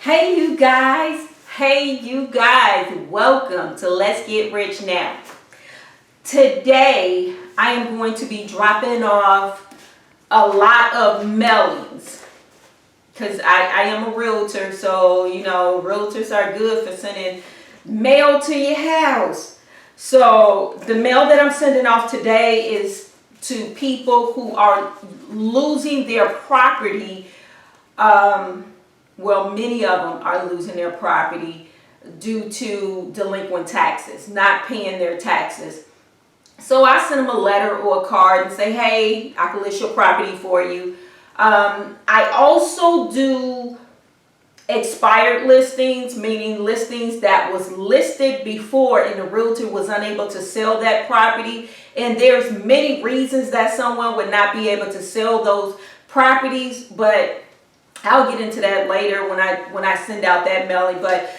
Hey you guys, welcome to Let's Get Rich Now. Today I am going to be dropping off a lot of mailings because I am a realtor, so you know realtors are good for sending mail to your house. So the mail that I'm sending off today is to people who are losing their property. Well, many of them are losing their property due to delinquent taxes, not paying their taxes. So I send them a letter or a card and say, hey, I can list your property for you. I also do expired listings, meaning listings that was listed before and the realtor was unable to sell that property. And there's many reasons that someone would not be able to sell those properties, but I'll get into that later when I send out that mailing. But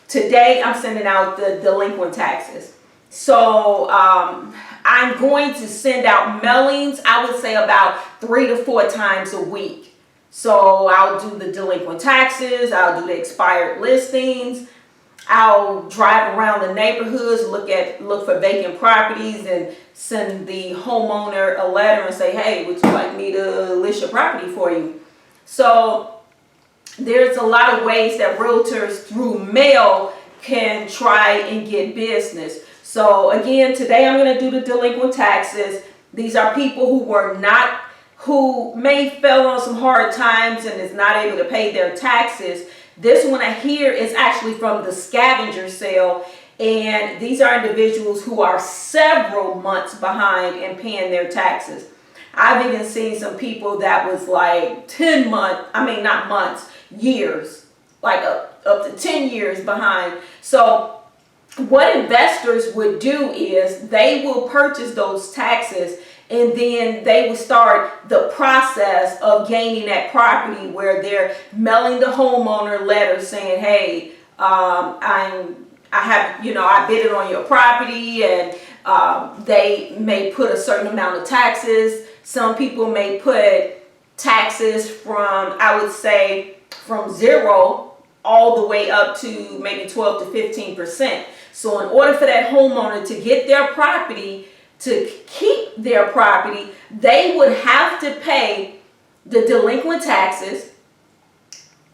today I'm sending out the delinquent taxes. So I'm going to send out mailings, I would say about 3 to 4 times a week. So I'll do the delinquent taxes, I'll do the expired listings, I'll drive around the neighborhoods, look for vacant properties and send the homeowner a letter and say, hey, would you like me to list your property for you? So there's a lot of ways that realtors through mail can try and get business. So again, today I'm going to do the delinquent taxes. These are people who may fell on some hard times and is not able to pay their taxes. This one here is actually from the scavenger sale. And these are individuals who are several months behind in paying their taxes. I've even seen some people that was like 10 months, not months, years, like up to 10 years behind. So what investors would do is they will purchase those taxes and then they will start the process of gaining that property where they're mailing the homeowner letters saying, hey, I bid it on your property, and they may put a certain amount of taxes. Some people may put taxes from, I would say, from 0 all the way up to maybe 12 to 15%. So in order for that homeowner to get their property, to keep their property, they would have to pay the delinquent taxes,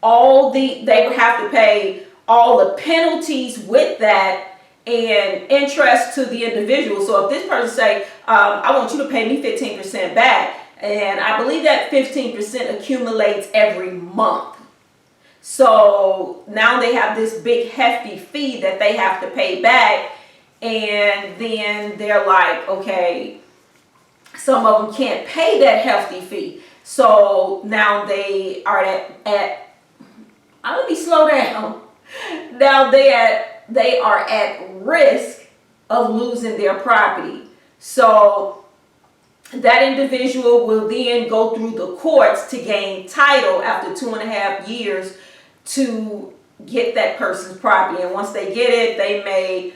they would have to pay all the penalties with that, and interest to the individual. So if this person say, I want you to pay me 15% back, and I believe that 15% accumulates every month. So now they have this big hefty fee that they have to pay back, and then they're like, okay, some of them can't pay that hefty fee. So now they are let me slow down. Now they are at risk of losing their property. So that individual will then go through the courts to gain title after 2.5 years to get that person's property. And once they get it, they may,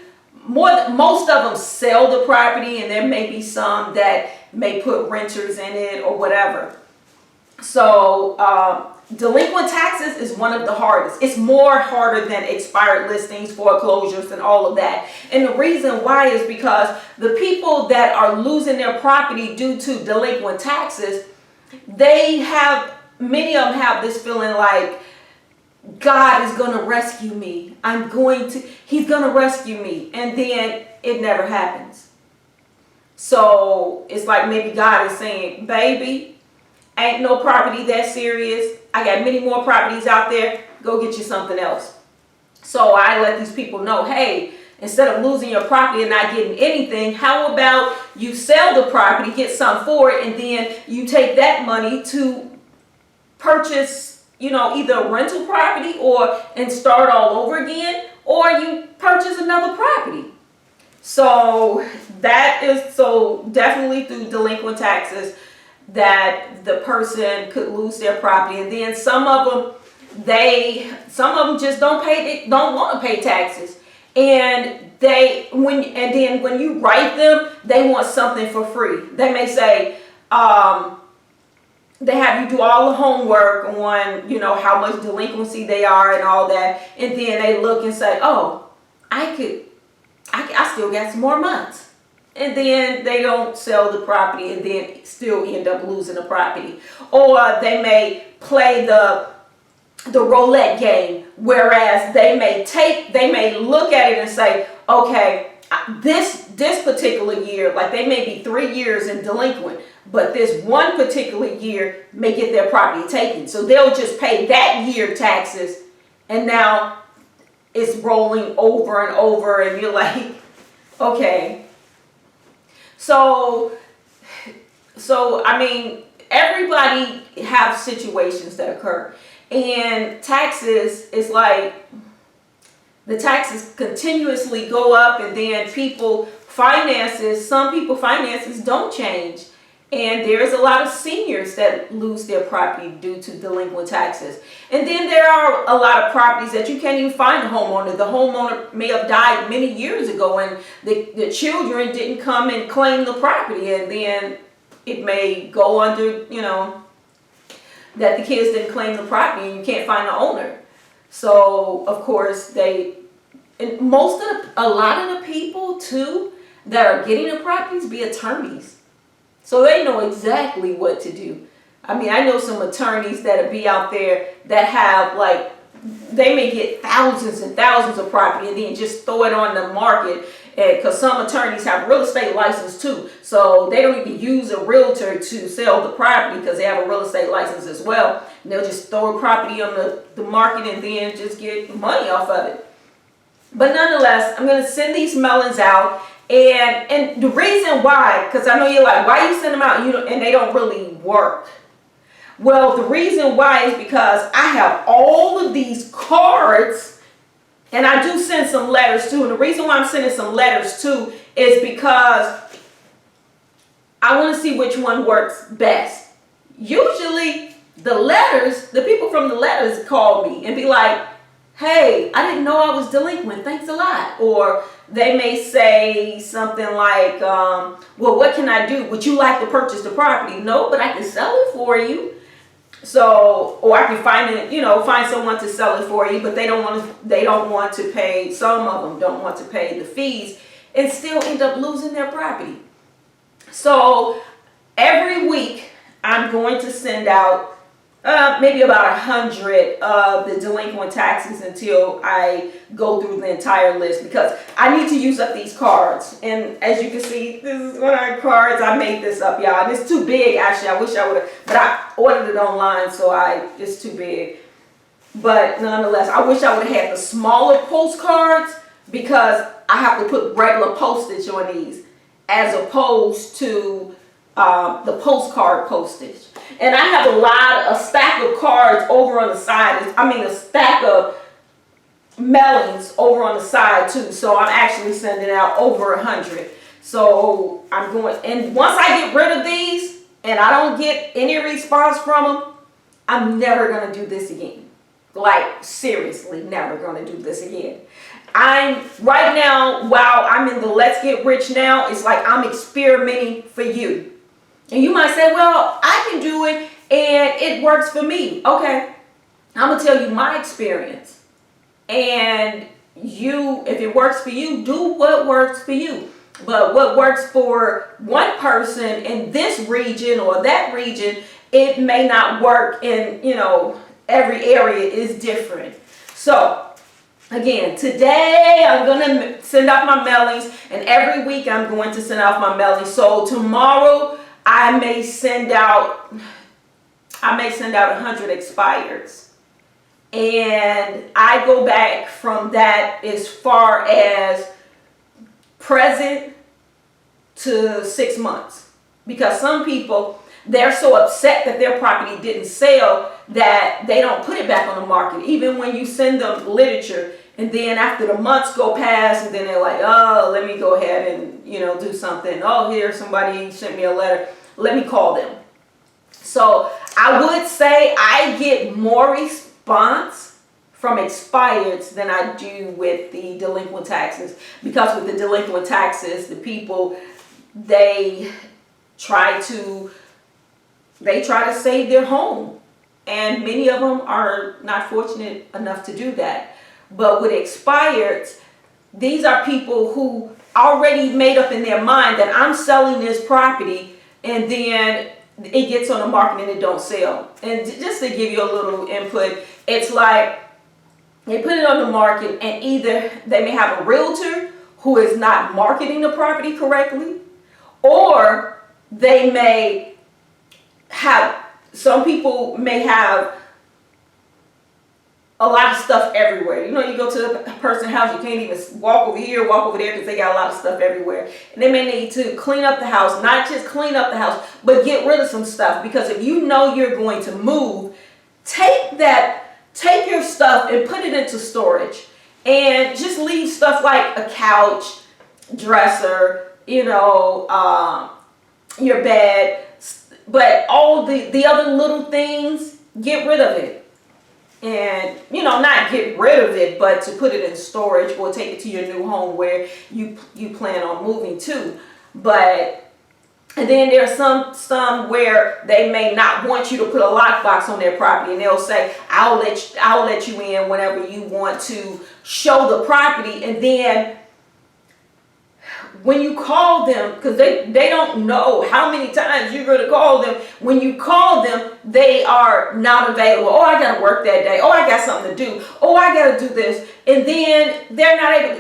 most of them sell the property, and there may be some that may put renters in it or whatever. So delinquent taxes is one of the hardest. It's more harder than expired listings, foreclosures, and all of that. And the reason why is because the people that are losing their property due to delinquent taxes, many of them have this feeling like, God is going to rescue me. He's going to rescue me. And then it never happens. So it's like maybe God is saying, baby, ain't no property that serious. I got many more properties out there. Go get you something else. So I let these people know, hey, instead of losing your property and not getting anything, how about you sell the property, get some for it, and then you take that money to purchase, either a rental property and start all over again, or you purchase another property. So definitely through delinquent taxes that the person could lose their property. And then some of them just don't want to pay taxes. And when you write them, they want something for free. They may say, they have you do all the homework on, how much delinquency they are and all that. And then they look and say, oh, I still got some more months. And then they don't sell the property and then still end up losing the property. Or they may play the roulette game, whereas they may look at it and say, okay, this particular year, like they may be 3 years in delinquent, but this one particular year may get their property taken. So they'll just pay that year taxes, and now it's rolling over and over, and you're like, okay. So I mean, everybody have situations that occur. And taxes is like, the taxes continuously go up, and then some people finances don't change. And there's a lot of seniors that lose their property due to delinquent taxes. And then there are a lot of properties that you can't even find a homeowner. The homeowner may have died many years ago, and the children didn't come and claim the property. And then it may go under, that the kids didn't claim the property and you can't find the owner. So, of course, a lot of the people, too, that are getting the properties be attorneys. So they know exactly what to do. I mean, I know some attorneys that'll be out there that have, like, they may get thousands and thousands of property and then just throw it on the market. Because some attorneys have real estate license too. So they don't even use a realtor to sell the property because they have a real estate license as well. And they'll just throw a property on the market and then just get money off of it. But nonetheless, I'm going to send these melons out. And the reason why, because I know you're like, why you send them out and they don't really work? Well, the reason why is because I have all of these cards, and I do send some letters too. And the reason why I'm sending some letters too is because I want to see which one works best. Usually the people from the letters call me and be like, hey, I didn't know I was delinquent. Thanks a lot. Or they may say something like, well, what can I do? Would you like to purchase the property? No, but I can sell it for you. So, or I can find someone to sell it for you, but they don't want to pay, some of them don't want to pay the fees and still end up losing their property. So every week I'm going to send out maybe about 100 of the delinquent taxes until I go through the entire list, because I need to use up these cards. And as you can see, this is one of our cards. I made this up, y'all. And it's too big, actually. I wish I would have, but I ordered it online, so it's too big. But nonetheless, I wish I would have had the smaller postcards, because I have to put regular postage on these as opposed to the postcard postage. And I have a stack of cards over on the side. A stack of mailings over on the side too. So I'm actually sending out over 100. So I'm going, and once I get rid of these and I don't get any response from them, I'm never going to do this again. Like, seriously, never going to do this again. Right now, while I'm in the Let's Get Rich Now, it's like I'm experimenting for you. And you might say, well, I can do it and it works for me. Okay, I'm going to tell you my experience. And if it works for you, do what works for you. But what works for one person in this region or that region, it may not work in, every area is different. So, again, today I'm going to send out my mailings, and every week I'm going to send out my mailings. So tomorrow I may send out 100 expireds. And I go back from that as far as present to 6 months. Because some people, they're so upset that their property didn't sell that they don't put it back on the market. Even when you send them literature, and then after the months go past, and then they're like, oh, let me go ahead and, do something. Oh, here, somebody sent me a letter. Let me call them. So I would say I get more response from expireds than I do with the delinquent taxes. Because with the delinquent taxes, the people, they try to they try to save their home. And many of them are not fortunate enough to do that. But with expireds, these are people who already made up in their mind that I'm selling this property, and then it gets on the market and it don't sell. And just to give you a little input, it's like they put it on the market, and either they may have a realtor who is not marketing the property correctly, or they may have, some people may have a lot of stuff everywhere. You know, you go to a person's house, you can't even walk over here, walk over there, because they got a lot of stuff everywhere. And they may need to clean up the house, not just clean up the house, but get rid of some stuff. Because if you know you're going to move, take your stuff and put it into storage. And just leave stuff like a couch, dresser, you know, your bed. But all the other little things, get rid of it. And, you know, not get rid of it, but to put it in storage or take it to your new home where you plan on moving to. But, and then there's some where they may not want you to put a lockbox on their property, and they'll say, I'll let you in whenever you want to show the property. And then when you call them, because they don't know how many times you're going to call them. When you call them, they are not available. Oh, I got to work that day. Oh, I got something to do. Oh, I got to do this. And then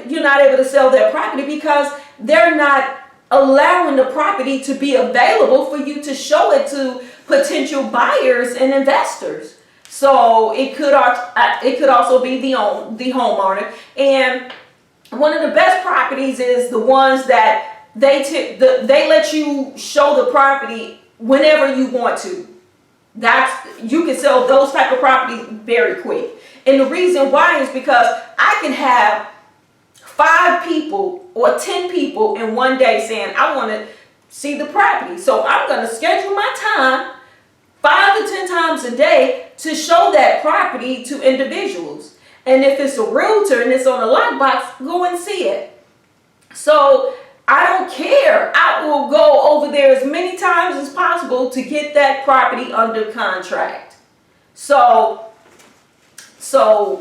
you're not able to sell their property because they're not allowing the property to be available for you to show it to potential buyers and investors. So it could also be the homeowner. And one of the best properties is the ones that they let you show the property whenever you want to. You can sell those type of properties very quick. And the reason why is because I can have 5 people or 10 people in one day saying, I want to see the property. So I'm going to schedule my time 5 to 10 times a day to show that property to individuals. And if it's a realtor and it's on a lockbox, go and see it. So I don't care. I will go over there as many times as possible to get that property under contract. So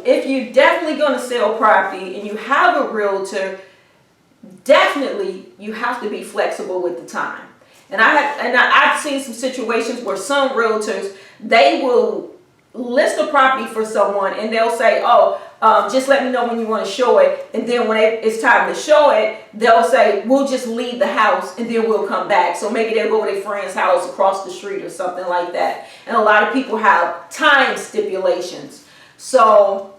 if you're definitely going to sell property and you have a realtor, definitely you have to be flexible with the time. And I've seen some situations where some realtors, they will list a property for someone and they'll say, just let me know when you want to show it. And then when it's time to show it, they'll say, we'll just leave the house and then we'll come back. So maybe they'll go to their friend's house across the street or something like that. And a lot of people have time stipulations. So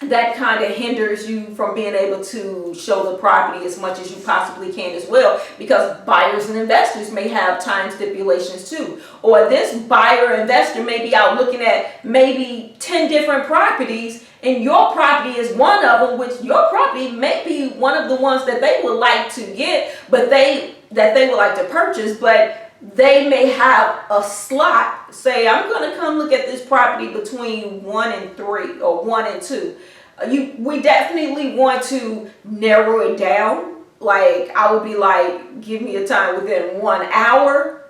that kind of hinders you from being able to show the property as much as you possibly can as well, because buyers and investors may have time stipulations too. Or this buyer or investor may be out looking at maybe 10 different properties, and your property is one of them, which your property may be one of the ones that they would like to get, but that they would like to purchase, but they may have a slot. Say, I'm going to come look at this property between 1 and 3 or 1 and 2. We definitely want to narrow it down. Like, I would be like, give me a time within 1 hour.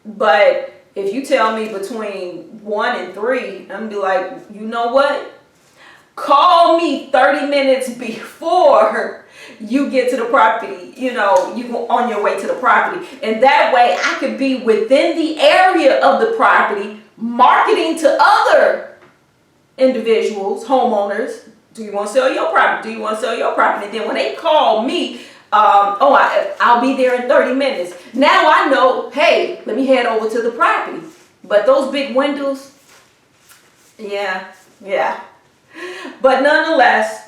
But if you tell me between 1 and 3, I'm going to be like, you know what? Call me 30 minutes before you get to the property, you go on your way to the property. And that way I could be within the area of the property, marketing to other individuals, homeowners. Do you want to sell your property? Do you want to sell your property? And then when they call me, I'll be there in 30 minutes. Now I know, hey, let me head over to the property. But those big windows, yeah. But nonetheless,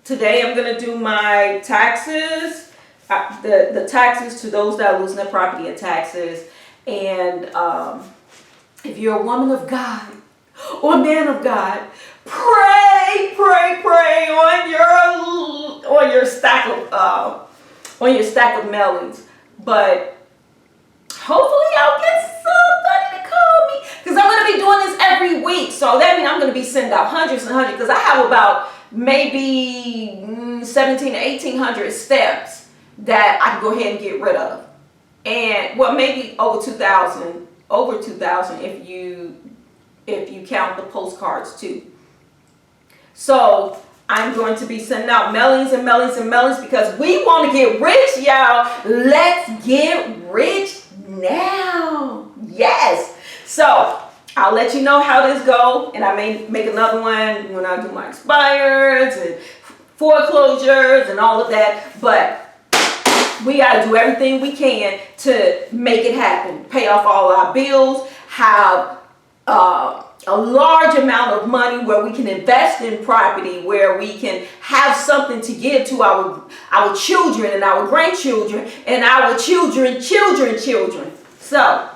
today I'm going to do my taxes, the taxes to those that are losing their property and taxes. And if you're a woman of God or a man of God, pray on your stack of mailings. But hopefully I'll get somebody to call me, because I'm going to be doing this every week. So that means I'm going to be sending out hundreds and hundreds, because I have about maybe 17 to 1800 steps that I can go ahead and get rid of. and well, maybe over 2,000, if you count the postcards too. So I'm going to be sending out mailings and mailings and mailings because we want to get rich, y'all. Let's get rich now. Yes. So I'll let you know how this go, and I may make another one when I do my expires and foreclosures and all of that. But we got to do everything we can to make it happen. Pay off all our bills, have a large amount of money where we can invest in property, where we can have something to give to our children and our grandchildren and our children. So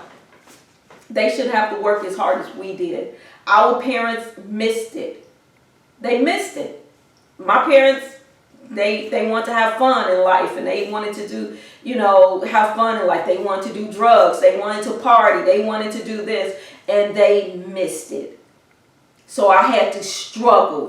they shouldn't have to work as hard as we did. Our parents missed it. They missed it. My parents, they want to have fun in life, and they wanted to do, have fun in life. They wanted to do drugs. They wanted to party. They wanted to do this, and they missed it. So I had to struggle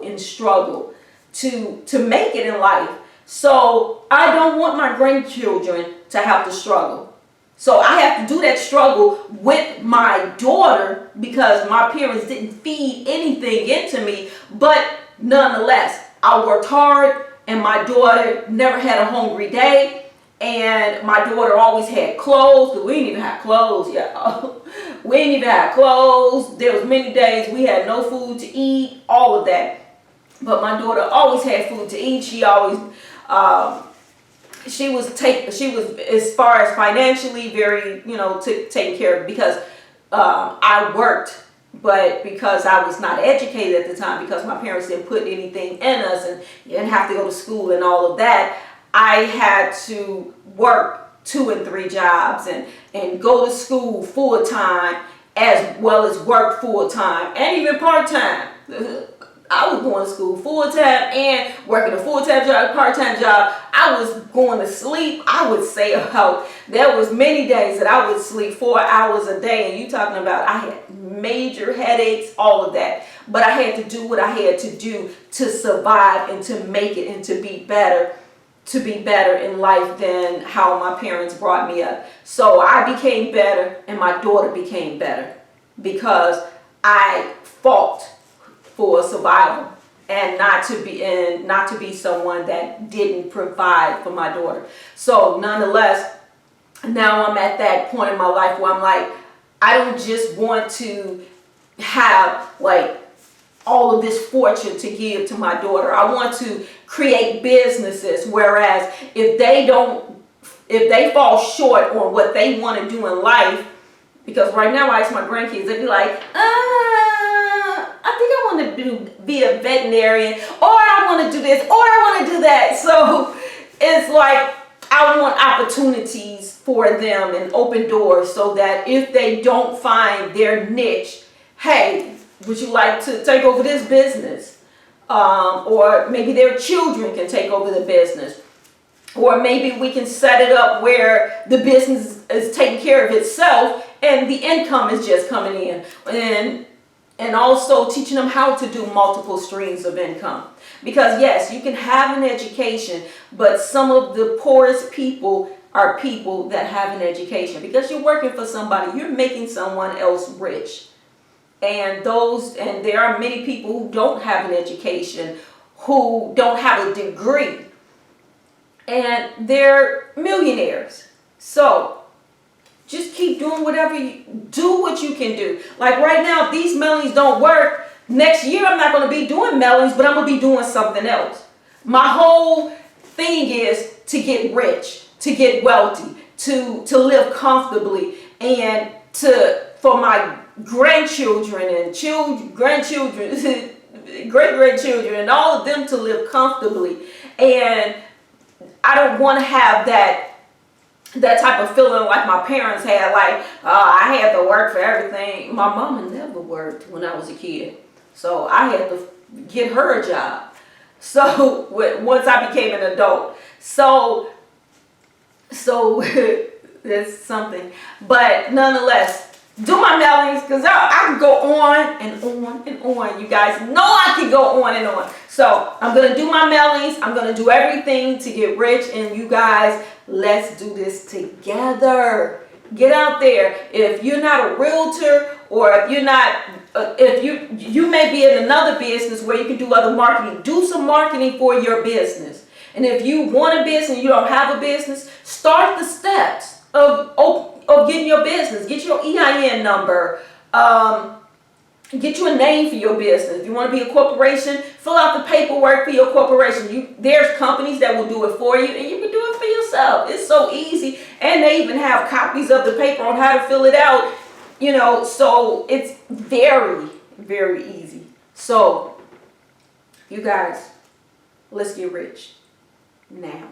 to make it in life. So I don't want my grandchildren to have to struggle. So I have to do that struggle with my daughter because my parents didn't feed anything into me. But nonetheless, I worked hard, and my daughter never had a hungry day. And my daughter always had clothes, because we didn't even have clothes, y'all. We didn't even have clothes. There was many days we had no food to eat, all of that. But my daughter always had food to eat. She always, she was as far as financially very, taken care of, because I worked, but because I was not educated at the time, because my parents didn't put anything in us and didn't have to go to school and all of that, I had to work 2 and 3 jobs and go to school full time as well as work full time and even part time. I was going to school full time and working a full-time job, part-time job. I was going to sleep. I would say there was many days that I would sleep 4 hours a day, and you talking about I had major headaches, all of that. But I had to do what I had to do to survive and to make it and to be better in life than how my parents brought me up. So I became better, and my daughter became better because I fought for survival and not to be someone that didn't provide for my daughter. So nonetheless, now I'm at that point in my life where I'm like, I don't just want to have like all of this fortune to give to my daughter. I want to create businesses, whereas if they fall short on what they want to do in life, because right now I ask my grandkids, they'd be like, I think I want to be a veterinarian, or I want to do this, or I want to do that. So it's like I want opportunities for them and open doors so that if they don't find their niche, hey, would you like to take over this business? Or maybe their children can take over the business. Or maybe we can set it up where the business is taking care of itself and the income is just coming in. And also teaching them how to do multiple streams of income. Because yes, you can have an education, but some of the poorest people are people that have an education. Because you're working for somebody, you're making someone else rich. And there are many people who don't have an education, who don't have a degree, and they're millionaires. So just keep doing what you can do. Like right now, if these mailings don't work, next year I'm not going to be doing mailings, but I'm going to be doing something else. My whole thing is to get rich, to get wealthy, to live comfortably, and for my grandchildren and grandchildren, great-grandchildren, and all of them to live comfortably. And I don't want to have that type of feeling like my parents had, like, I had to work for everything. My mama never worked when I was a kid, so I had to get her a job. So once I became an adult, so that's something. But nonetheless, do my mailings, because I can go on and on and on. You guys know I can go on and on. So I'm going to do my mailings. I'm going to do everything to get rich. And you guys, let's do this together. Get out there. If you're not a realtor, or if you're not, if you may be in another business where you can do other marketing, do some marketing for your business. And if you want a business and you don't have a business, start the steps of getting your business. Get your EIN number. Get you a name for your business. If you want to be a corporation, fill out the paperwork for your corporation. There's companies that will do it for you, and you can do it for yourself. It's so easy, and they even have copies of the paper on how to fill it out. So it's very, very easy. So, you guys, let's get rich now.